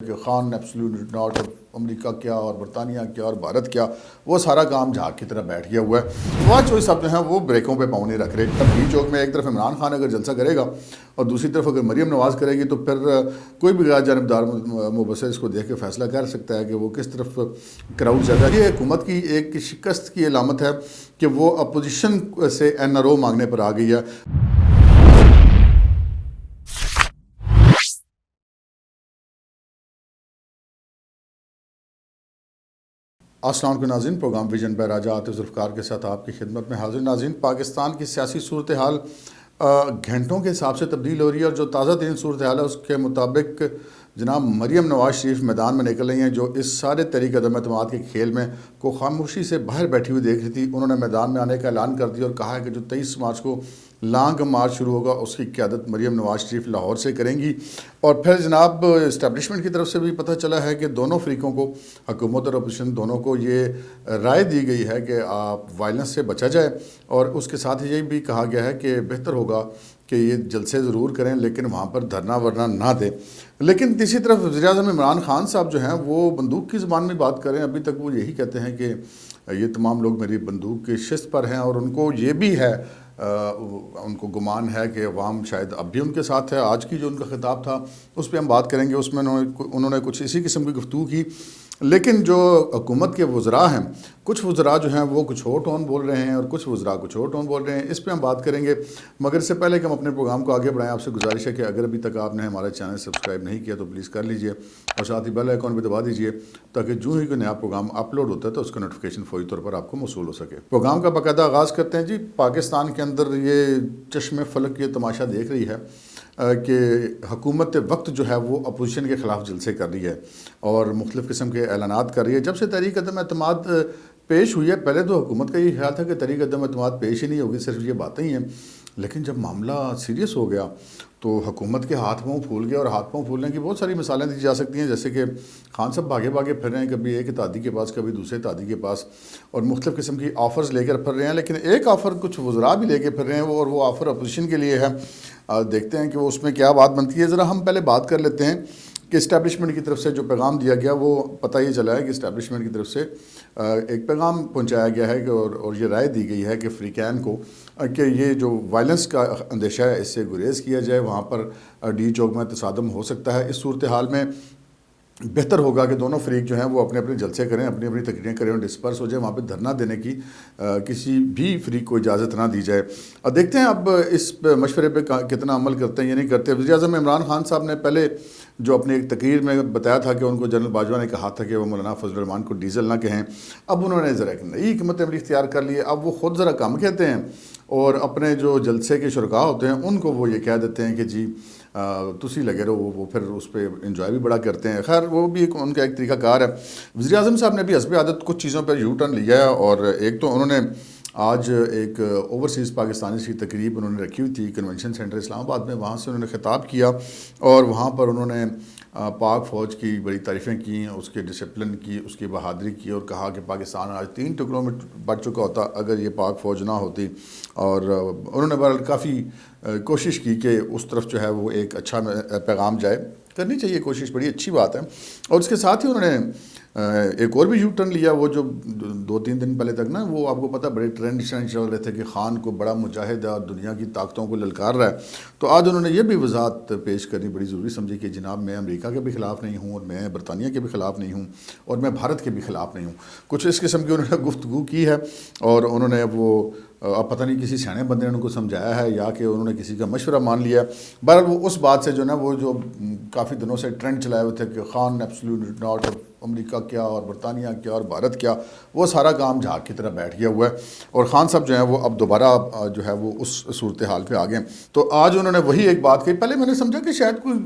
کہ Khan absolute not, امریکہ کیا اور برطانیہ کیا اور بھارت کیا، وہ سارا کام جھاگ کی طرح بیٹھ گیا ہوا ہے۔ فواد چوہی صاحب جو ہیں وہ بریکوں پہ پاؤں نہیں رکھ رہے۔ اب بی چوک میں ایک طرف عمران خان اگر جلسہ کرے گا اور دوسری طرف اگر مریم نواز کرے گی تو پھر کوئی بھی غیر جانبدار مبصر اس کو دیکھ کے فیصلہ کر سکتا ہے کہ وہ کس طرف کراؤڈ زیادہ ہے۔ یہ حکومت کی ایک شکست کی علامت ہے کہ وہ اپوزیشن سے این آر او مانگنے پر آ گئی ہے۔ السلام علیکم ناظرین، پروگرام ویژن بہ راجہ عاطف ذوالفقار کے ساتھ آپ کی خدمت میں حاضر۔ ناظرین، پاکستان کی سیاسی صورتحال گھنٹوں کے حساب سے تبدیل ہو رہی ہے اور جو تازہ ترین صورتحال ہے اس کے مطابق جناب مریم نواز شریف میدان میں نکل رہی ہیں، جو اس سارے تحریک عدم اعتماد کے کھیل میں کو خاموشی سے باہر بیٹھی ہوئی دیکھ رہی تھی۔ انہوں نے میدان میں آنے کا اعلان کر دیا اور کہا ہے کہ جو 23 مارچ کو لانگ مارچ شروع ہوگا اس کی قیادت مریم نواز شریف لاہور سے کریں گی۔ اور پھر جناب اسٹیبلشمنٹ کی طرف سے بھی پتہ چلا ہے کہ دونوں فریقوں کو، حکومت اور اپوزیشن دونوں کو، یہ رائے دی گئی ہے کہ آپ وائلنس سے بچا جائے، اور اس کے ساتھ یہ بھی کہا گیا ہے کہ بہتر ہوگا کہ یہ جلسے ضرور کریں لیکن وہاں پر دھرنا ورنا نہ دیں۔ لیکن تیسری طرف وزیر اعظم عمران خان صاحب جو ہیں وہ بندوق کی زبان میں بات کریں۔ ابھی تک وہ یہی کہتے ہیں کہ یہ تمام لوگ میری بندوق کی شست پر ہیں، اور ان کو یہ بھی ہے، ان کو گمان ہے کہ عوام شاید اب بھی ان کے ساتھ ہے۔ آج کی جو ان کا خطاب تھا اس پہ ہم بات کریں گے، اس میں انہوں نے کچھ اسی قسم کی گفتگو کی۔ لیکن جو حکومت کے وزراء ہیں، کچھ وزراء جو ہیں وہ کچھ اور ٹون بول رہے ہیں اور کچھ وزراء کچھ اور ٹون بول رہے ہیں، اس پہ ہم بات کریں گے۔ مگر اس سے پہلے کہ ہم اپنے پروگرام کو آگے بڑھائیں، آپ سے گزارش ہے کہ اگر ابھی تک آپ نے ہمارا چینل سبسکرائب نہیں کیا تو پلیز کر لیجئے اور ساتھ ہی بیل آئیکن بھی دبا دیجئے تاکہ جو ہی کوئی نیا پروگرام اپلوڈ ہوتا ہے تو اس کا نوٹیفیکیشن فوری طور پر آپ کو موصول ہو سکے۔ پروگرام کا باقاعدہ آغاز کرتے ہیں۔ جی، پاکستان کے اندر یہ چشم فلک یہ تماشا دیکھ رہی ہے کہ حکومت وقت جو ہے وہ اپوزیشن کے خلاف جلسے کر رہی ہے اور مختلف قسم کے اعلانات کر رہی ہے۔ جب سے تحریک عدم اعتماد پیش ہوئی ہے، پہلے تو حکومت کا یہ خیال تھا کہ تحریک عدم اعتماد پیش ہی نہیں ہوگی، صرف یہ باتیں ہی ہیں، لیکن جب معاملہ سیریس ہو گیا تو حکومت کے ہاتھ پاؤں پھول گئے، اور ہاتھ پاؤں پھولنے کی بہت ساری مثالیں دی جا سکتی ہیں، جیسے کہ خان صاحب بھاگے بھاگے پھر رہے ہیں، کبھی ایک اتحادی کے پاس کبھی دوسرے اتحادی کے پاس، اور مختلف قسم کی آفرز لے کر پھر رہے ہیں۔ لیکن ایک آفر کچھ وزراء بھی لے کے پھر رہے ہیں، اور وہ آفر اپوزیشن کے لیے ہے۔ دیکھتے ہیں کہ وہ اس میں کیا بات بنتی ہے۔ ذرا ہم پہلے بات کر لیتے ہیں کہ اسٹیبلشمنٹ کی طرف سے جو پیغام دیا گیا، وہ پتہ یہ چلا ہے کہ اسٹیبلشمنٹ کی طرف سے ایک پیغام پہنچایا گیا ہے کہ اور یہ رائے دی گئی ہے کہ فریقین کو کہ یہ جو وائلنس کا اندیشہ ہے اس سے گریز کیا جائے۔ وہاں پر ڈی چوک میں تصادم ہو سکتا ہے۔ اس صورتحال میں بہتر ہوگا کہ دونوں فریق جو ہیں وہ اپنے اپنے جلسے کریں، اپنی اپنی تقریریں کریں اور ڈسپرس ہو جائے، وہاں پہ دھرنا دینے کی کسی بھی فریق کو اجازت نہ دی جائے۔ اب دیکھتے ہیں اب اس مشورے پہ کتنا عمل کرتے ہیں یا نہیں کرتے۔ وزیر اعظم عمران خان صاحب نے پہلے جو اپنی ایک تقریر میں بتایا تھا کہ ان کو جنرل باجوہ نے کہا تھا کہ وہ مولانا فضل الرحمان کو ڈیزل نہ کہیں، اب انہوں نے ذرا ایک نئی حکمت عملی اختیار کر لی ہے۔ اب وہ خود ذرا کم کہتے ہیں اور اپنے جو جلسے کے شرکاء ہوتے ہیں ان کو وہ یہ کہہ دیتے ہیں کہ جی تسی لگے رہو، وہ پھر اس پہ انجوائے بھی بڑا کرتے ہیں۔ خیر، وہ بھی ان کا ایک طریقہ کار ہے۔ وزیر اعظم صاحب نے بھی حسب عادت کچھ چیزوں پہ یو ٹرن لیا ہے، اور ایک تو انہوں نے آج ایک اوورسیز پاکستانی کی تقریب انہوں نے رکھی ہوئی تھی کنونشن سینٹر اسلام آباد میں، وہاں سے انہوں نے خطاب کیا اور وہاں پر انہوں نے پاک فوج کی بڑی تعریفیں کی، اس کے ڈسپلن کی، اس کی بہادری کی، اور کہا کہ پاکستان آج 3 ٹکڑوں میں بٹ چکا ہوتا اگر یہ پاک فوج نہ ہوتی۔ اور انہوں نے بہرحال کافی کوشش کی کہ اس طرف جو ہے وہ ایک اچھا پیغام جائے، کرنی چاہیے کوشش، بڑی اچھی بات ہے۔ اور اس کے ساتھ ہی انہوں نے ایک اور بھی یو ٹرن لیا، وہ جو 2-3 دن پہلے تک نا وہ آپ کو پتہ بڑے ٹرینڈ چل رہے تھے کہ خان کو بڑا مجاہد ہے اور دنیا کی طاقتوں کو للکار رہا ہے، تو آج انہوں نے یہ بھی وضاحت پیش کرنی بڑی ضروری سمجھی کہ جناب میں امریکہ کے بھی خلاف نہیں ہوں، اور میں برطانیہ کے بھی خلاف نہیں ہوں، اور میں بھارت کے بھی خلاف نہیں ہوں۔ کچھ اس قسم کی انہوں نے گفتگو کی ہے، اور انہوں نے وہ اب پتہ نہیں کسی سیانے بندے نے ان کو سمجھایا ہے یا کہ انہوں نے کسی کا مشورہ مان لیا۔ بہرحال وہ اس بات سے جو نا وہ جو کافی دنوں سے ٹرینڈ چلائے ہوئے تھے کہ خان ایبسلیوٹ ناٹ، امریکہ کیا اور برطانیہ کیا اور بھارت کیا، وہ سارا کام جھاگ کی طرح بیٹھ گیا ہوا ہے، اور خان صاحب جو ہیں وہ اب دوبارہ جو ہے وہ اس صورتحال پہ آ گئے۔ تو آج انہوں نے وہی ایک بات کہی۔ پہلے میں نے سمجھا کہ شاید کوئی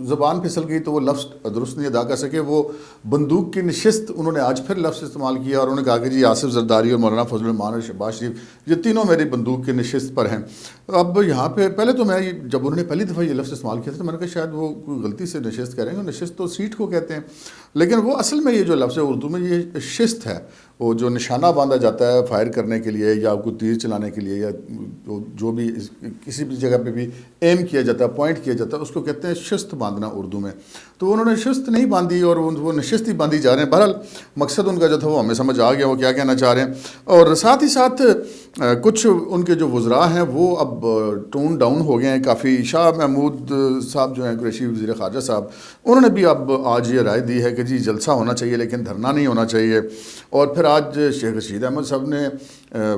زبان پھسل گئی تو وہ لفظ درست نہیں ادا کر سکے، وہ بندوق کی نشست انہوں نے آج پھر لفظ استعمال کیا، اور انہوں نے کہا کہ جی آصف زرداری اور مولانا فضل الرحمان اور شہباز شریف یہ تینوں میری بندوق کی نشست پر ہیں۔ اب یہاں پہ پہلے تو میں جب انہوں نے پہلی دفعہ یہ لفظ استعمال کیا تھا تو میں نے کہا شاید وہ کوئی غلطی سے نشست کہہ رہے ہیں، نشست تو سیٹ کو کہتے ہیں، لیکن وہ اصل میں یہ جو لفظ ہے اردو میں یہ شست ہے، وہ جو نشانہ باندھا جاتا ہے فائر کرنے کے لیے یا کوئی تیر چلانے کے لیے یا جو بھی کسی بھی جگہ پہ بھی ایم کیا جاتا ہے، پوائنٹ کیا جاتا ہے، اس کو کہتے ہیں شست باندھنا۔ باندھنا اردو میں، تو انہوں نے نشست نہیں باندھی اور وہ نشست ہی باندھی جا رہے ہیں. بہرحال مقصد ان کا جو تھا وہ ہمیں سمجھ آ گیا وہ کیا کہنا چاہ رہے ہیں. اور ساتھ ہی ساتھ کچھ ان کے جو وزراء ہیں وہ اب ٹون ڈاؤن ہو گئے ہیں کافی. شاہ محمود صاحب جو ہیں قریشی وزیر خارجہ صاحب، انہوں نے بھی اب آج یہ رائے دی ہے کہ جی جلسہ ہونا چاہیے لیکن دھرنا نہیں ہونا چاہیے. اور پھر آج شیخ رشید احمد صاحب نے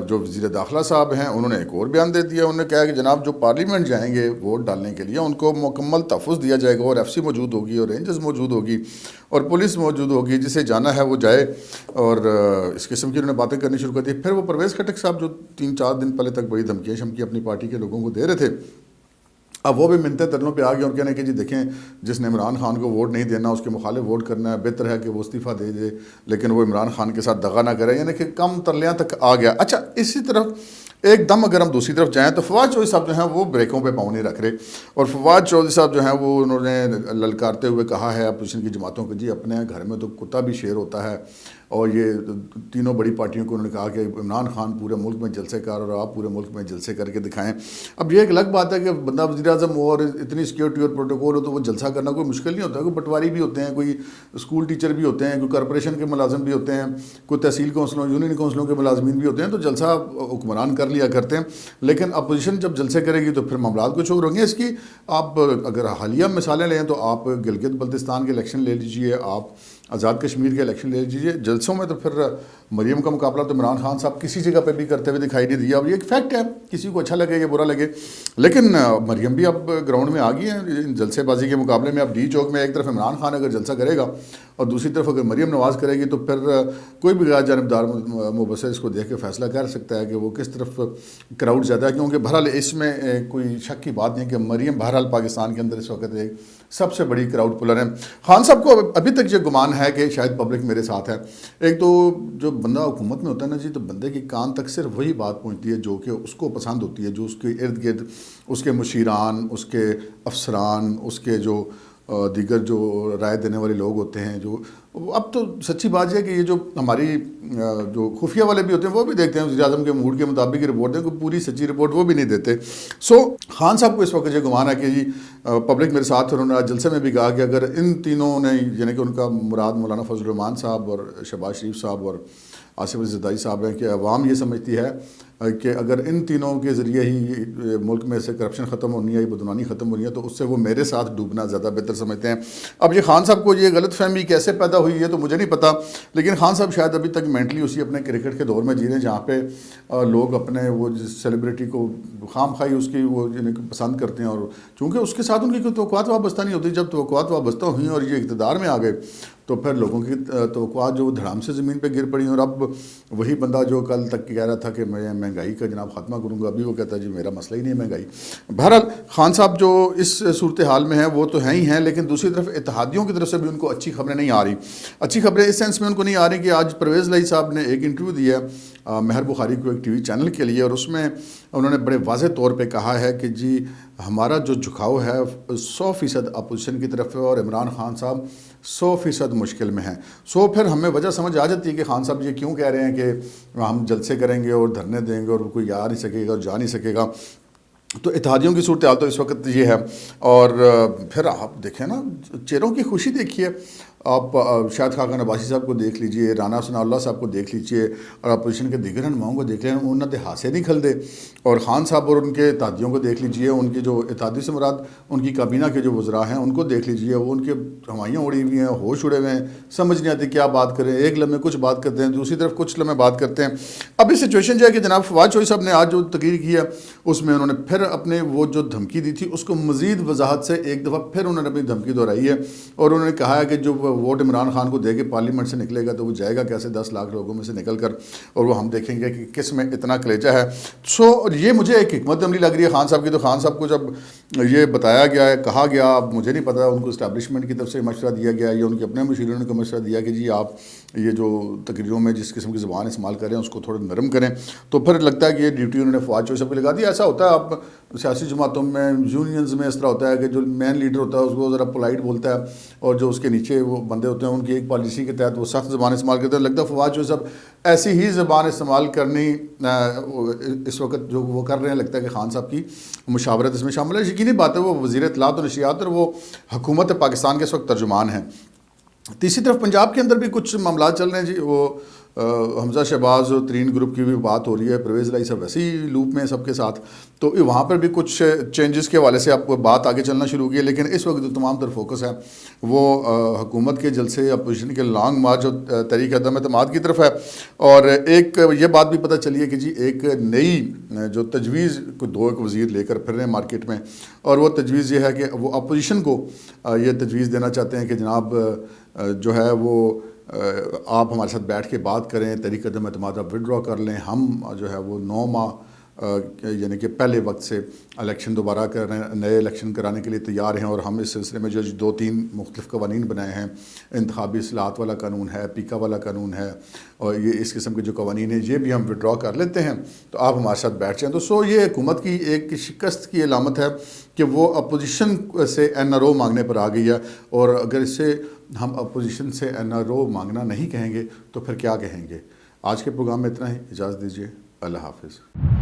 جو وزیر داخلہ صاحب ہیں انہوں نے ایک اور بیان دے دیا. انہوں نے کہا کہ جناب جو پارلیمنٹ جائیں گے ووٹ ڈالنے کے لیے ان کو مکمل تحفظ دیا جائے گا، اور ایف سی موجود ہوگی اور رینجرز موجود ہوگی اور پولیس موجود ہوگی، جسے جانا ہے وہ جائے. اور اس قسم کی انہوں نے باتیں کرنی شروع کر دی. پھر وہ پرویز خٹک صاحب جو 3-4 دن پہلے تک بڑی دھمکیاں شمکیاں اپنی پارٹی کے لوگوں کو دے رہے تھے، اب وہ بھی منتیں ترلوں پہ آ گئے اور کہنے کہ جی دیکھیں جس نے عمران خان کو ووٹ نہیں دینا اس کے مخالف ووٹ کرنا ہے، بہتر ہے کہ وہ استعفیٰ دے دے لیکن وہ عمران خان کے ساتھ دغا نہ کرے. یعنی کہ کم ترلیاں تک آ گیا. اچھا اسی طرف ایک دم اگر ہم دوسری طرف جائیں تو فواد چودھری صاحب جو ہیں وہ بریکوں پہ پاؤں نہیں رکھ رہے. اور فواد چودھری صاحب جو ہیں وہ انہوں نے للکارتے ہوئے کہا ہے اپوزیشن کی جماعتوں کو، جی اپنے گھر میں تو کتا بھی شیر ہوتا ہے. اور یہ تینوں بڑی پارٹیوں کو انہوں نے کہا کہ عمران خان پورے ملک میں جلسے کر اور آپ پورے ملک میں جلسے کر کے دکھائیں. اب یہ ایک الگ بات ہے کہ بندہ وزیر اعظم ہو اور اتنی سیکیورٹی اور پروٹوکول ہو تو وہ جلسہ کرنا کوئی مشکل نہیں ہوتا. کوئی پٹواری بھی ہوتے ہیں، کوئی اسکول ٹیچر بھی ہوتے ہیں، کوئی کارپوریشن کے ملازم بھی ہوتے ہیں، کوئی تحصیل کونسلوں یونین کونسلوں کے ملازمین بھی ہوتے ہیں، تو جلسہ حکمران کر لیا کرتے ہیں. لیکن اپوزیشن جب جلسے کرے گی تو پھر معاملات کچھ اور ہوں گے. اس کی آپ اگر حالیہ مثالیں لیں تو آپ گلگت بلتستان کے الیکشن لے لیجئے، آپ آزاد کشمیر کے الیکشن لے لیجیے. جلسوں میں تو پھر مریم کا مقابلہ تو عمران خان صاحب کسی جگہ پہ بھی کرتے ہوئے دکھائی نہیں دیا. اب یہ ایک فیکٹ ہے، کسی کو اچھا لگے یا برا لگے، لیکن مریم بھی اب گراؤنڈ میں آ گئی ہیں جلسے بازی کے مقابلے میں. اب ڈی چوک میں ایک طرف عمران خان اگر جلسہ کرے گا اور دوسری طرف اگر مریم نواز کرے گی تو پھر کوئی بھی غیر جانبدار مبصر اس کو دیکھ کے فیصلہ کر سکتا ہے کہ وہ کس طرف کراؤڈ زیادہ ہے. کیونکہ بہرحال اس میں کوئی شک کی بات نہیں کہ مریم بہرحال پاکستان کے اندر اس وقت ایک سب سے بڑی کراؤڈ پلر ہے. خان صاحب کو ابھی تک یہ گمان ہے کہ شاید پبلک میرے ساتھ ہے. ایک تو جو بندہ حکومت میں ہوتا ہے نا جی، تو بندے کی کان تک صرف وہی بات پہنچتی ہے جو کہ اس کو پسند ہوتی ہے، جو اس کے ارد گرد اس کے مشیران، اس کے افسران، اس کے جو دیگر جو رائے دینے والے لوگ ہوتے ہیں. جو اب تو سچی بات یہ ہے کہ یہ جو ہماری جو خفیہ والے بھی ہوتے ہیں وہ بھی دیکھتے ہیں وزیر اعظم کے موڈ کے مطابق ہی رپورٹ دیں، کوئی پوری سچی رپورٹ وہ بھی نہیں دیتے. سو خان صاحب کو اس وقت یہ گمان ہے کہ جی پبلک میرے ساتھ، انہوں نے آج جلسے میں بھی کہا کہ اگر ان تینوں نے، یعنی کہ ان کا مراد مولانا فضل الرحمان صاحب اور شہباز شریف صاحب اور آصف علی زرداری صاحب ہیں، کہ عوام یہ سمجھتی ہے کہ اگر ان تینوں کے ذریعے ہی ملک میں سے کرپشن ختم ہونی ہے، یہ بدعنوانی ختم ہونی ہے، تو اس سے وہ میرے ساتھ ڈوبنا زیادہ بہتر سمجھتے ہیں. اب یہ خان صاحب کو یہ غلط فہمی کیسے پیدا ہوئی ہے تو مجھے نہیں پتا، لیکن خان صاحب شاید ابھی تک مینٹلی اسی اپنے کرکٹ کے دور میں جی رہے ہیں جہاں پہ لوگ اپنے وہ سیلیبریٹی کو خام خواہی اس کی وہ پسند کرتے ہیں، اور چونکہ اس کے ساتھ ان کی کوئی توقعات وابستہ نہیں ہوتی. جب توقعات وابستہ ہوئیں اور یہ اقتدار میں آ گئے تو پھر لوگوں کی توقعات جو دھڑام سے زمین پہ گر پڑی. اور اب وہی بندہ جو کل تک کہہ رہا تھا کہ میں مہنگائی کا جناب خاتمہ کروں گا، ابھی وہ کہتا ہے جی میرا مسئلہ ہی نہیں ہے مہنگائی. بہرحال خان صاحب جو اس صورتحال میں ہیں وہ تو ہیں ہی ہیں، لیکن دوسری طرف اتحادیوں کی طرف سے بھی ان کو اچھی خبریں نہیں آ رہی. اچھی خبریں اس سینس میں ان کو نہیں آ رہی کہ آج پرویز لائی صاحب نے ایک انٹرویو دیا مہر بخاری کو ایک ٹی وی چینل کے لیے، اور اس میں انہوں نے بڑے واضح طور پہ کہا ہے کہ جی ہمارا جو جھکاؤ ہے 100% اپوزیشن کی طرف ہے اور عمران خان صاحب 100% مشکل میں ہیں. سو پھر ہمیں وجہ سمجھ آ جاتی ہے کہ خان صاحب یہ کیوں کہہ رہے ہیں کہ ہم جلسے کریں گے اور دھرنے دیں گے اور کوئی آ نہیں سکے گا اور جا نہیں سکے گا. تو اتحادیوں کی صورتحال تو اس وقت یہ ہے. اور پھر آپ دیکھیں نا چہروں کی خوشی دیکھیے، آپ شاہد خاقان عباسی صاحب کو دیکھ لیجئے، رانا ثناء اللہ صاحب کو دیکھ لیجئے، اور اپوزیشن کے دیگر رہنماؤں کو دیکھ لیں، انہوں نے ہاتھ سے نہیں کھل دے. اور خان صاحب اور ان کے اتحادیوں کو دیکھ لیجئے، ان کی جو اتحادی سے مراد ان کی کابینہ کے جو وزراء ہیں ان کو دیکھ لیجئے، وہ ان کے ہوائیاں اڑی ہوئی ہیں، ہوش اڑے ہوئے ہیں، سمجھ نہیں آتی کیا بات کریں. ایک لمحے کچھ بات کرتے ہیں، دوسری طرف کچھ لمحے بات کرتے ہیں. اب اس سچویشن جو ہے کہ جناب فواد چودھری صاحب نے آج جو تقریر کی ہے اس میں انہوں نے پھر اپنے وہ جو دھمکی دی تھی اس کو مزید وضاحت سے ایک دفعہ پھر انہوں نے اپنی دھمکی دہرائی ہے، اور انہوں نے کہا ہے کہ جو ووٹ عمران خان کو دے کے پارلیمنٹ سے نکلے گا تو وہ جائے گا کیسے 10 لاکھ لوگوں میں سے نکل کر، اور وہ ہم دیکھیں گے کہ کس میں اتنا کلیجہ ہے. سو یہ مجھے ایک حکمت عملی لگ رہی ہے خان صاحب کی. تو خان صاحب کو جب یہ بتایا گیا ہے، کہا گیا، اب مجھے نہیں پتا ان کو اسٹیبلشمنٹ کی طرف سے مشورہ دیا گیا یا ان کے اپنے مشیروں نے کو مشورہ دیا کہ جی آپ یہ جو تقریروں میں جس قسم کی زبان استعمال کریں اس کو تھوڑا نرم کریں. تو پھر لگتا ہے کہ یہ ڈیوٹی انہوں نے فواد چودھری صاحب کو لگا دی. ایسا ہوتا ہے آپ سیاسی جماعتوں میں، یونینز میں اس طرح ہوتا ہے کہ جو مین لیڈر ہوتا ہے اس کو ذرا پولائٹ بولتا ہے، اور جو اس کے نیچے وہ بندے ہوتے ہیں ان کی ایک پالیسی کے تحت وہ سخت زبان استعمال کرتے ہیں. لگتا ہے فواد چودھری صاحب ایسی ہی زبان استعمال کرنی اس وقت جو وہ کر رہے ہیں، لگتا ہے کہ خان صاحب کی مشاورت اس میں شامل ہے. یقینی بات ہے وہ وزیر اطلاعات و نشریات اور وہ حکومت پاکستان کے اس وقت ترجمان ہیں. تیسری طرف پنجاب کے اندر بھی کچھ معاملات چل رہے ہیں جی. وہ حمزہ شہباز اور ترین گروپ کی بھی بات ہو رہی ہے. پرویز الہی صاحب ویسے ہی لوپ میں سب کے ساتھ, تو وہاں پر بھی کچھ چینجز کے حوالے سے آپ کو بات آگے چلنا شروع کی ہے. لیکن اس وقت جو تمام تر فوکس ہے وہ حکومت کے جلسے, اپوزیشن کے لانگ مارچ اور تحریک عدم اعتماد کی طرف ہے. اور ایک یہ بات بھی پتہ چلی ہے کہ جی ایک نئی جو تجویز کو دو ایک وزیر لے کر پھر رہے ہیں مارکیٹ میں, اور وہ تجویز یہ ہے کہ وہ اپوزیشن کو یہ تجویز دینا چاہتے ہیں کہ جناب جو ہے وہ آپ ہمارے ساتھ بیٹھ کے بات کریں, تحریک عدم اعتماد آپ وڈرا کر لیں, ہم جو ہے وہ 9 ماہ یعنی کہ پہلے وقت سے الیکشن دوبارہ نئے الیکشن کرانے کے لیے تیار ہیں. اور ہم اس سلسلے میں جو 2-3 مختلف قوانین بنائے ہیں, انتخابی اصلاحات والا قانون ہے, پیکا والا قانون ہے, اور یہ اس قسم کے جو قوانین ہیں یہ بھی ہم وڈرا کر لیتے ہیں, تو آپ ہمارے ساتھ بیٹھ جائیں. تو یہ حکومت کی ایک شکست کی علامت ہے کہ وہ اپوزیشن سے NRO مانگنے پر آ گئی ہے. اور اگر اس سے ہم اپوزیشن سے NRO مانگنا نہیں کہیں گے تو پھر کیا کہیں گے. آج کے پروگرام میں اتنا ہی, اجازت دیجیے, اللہ حافظ.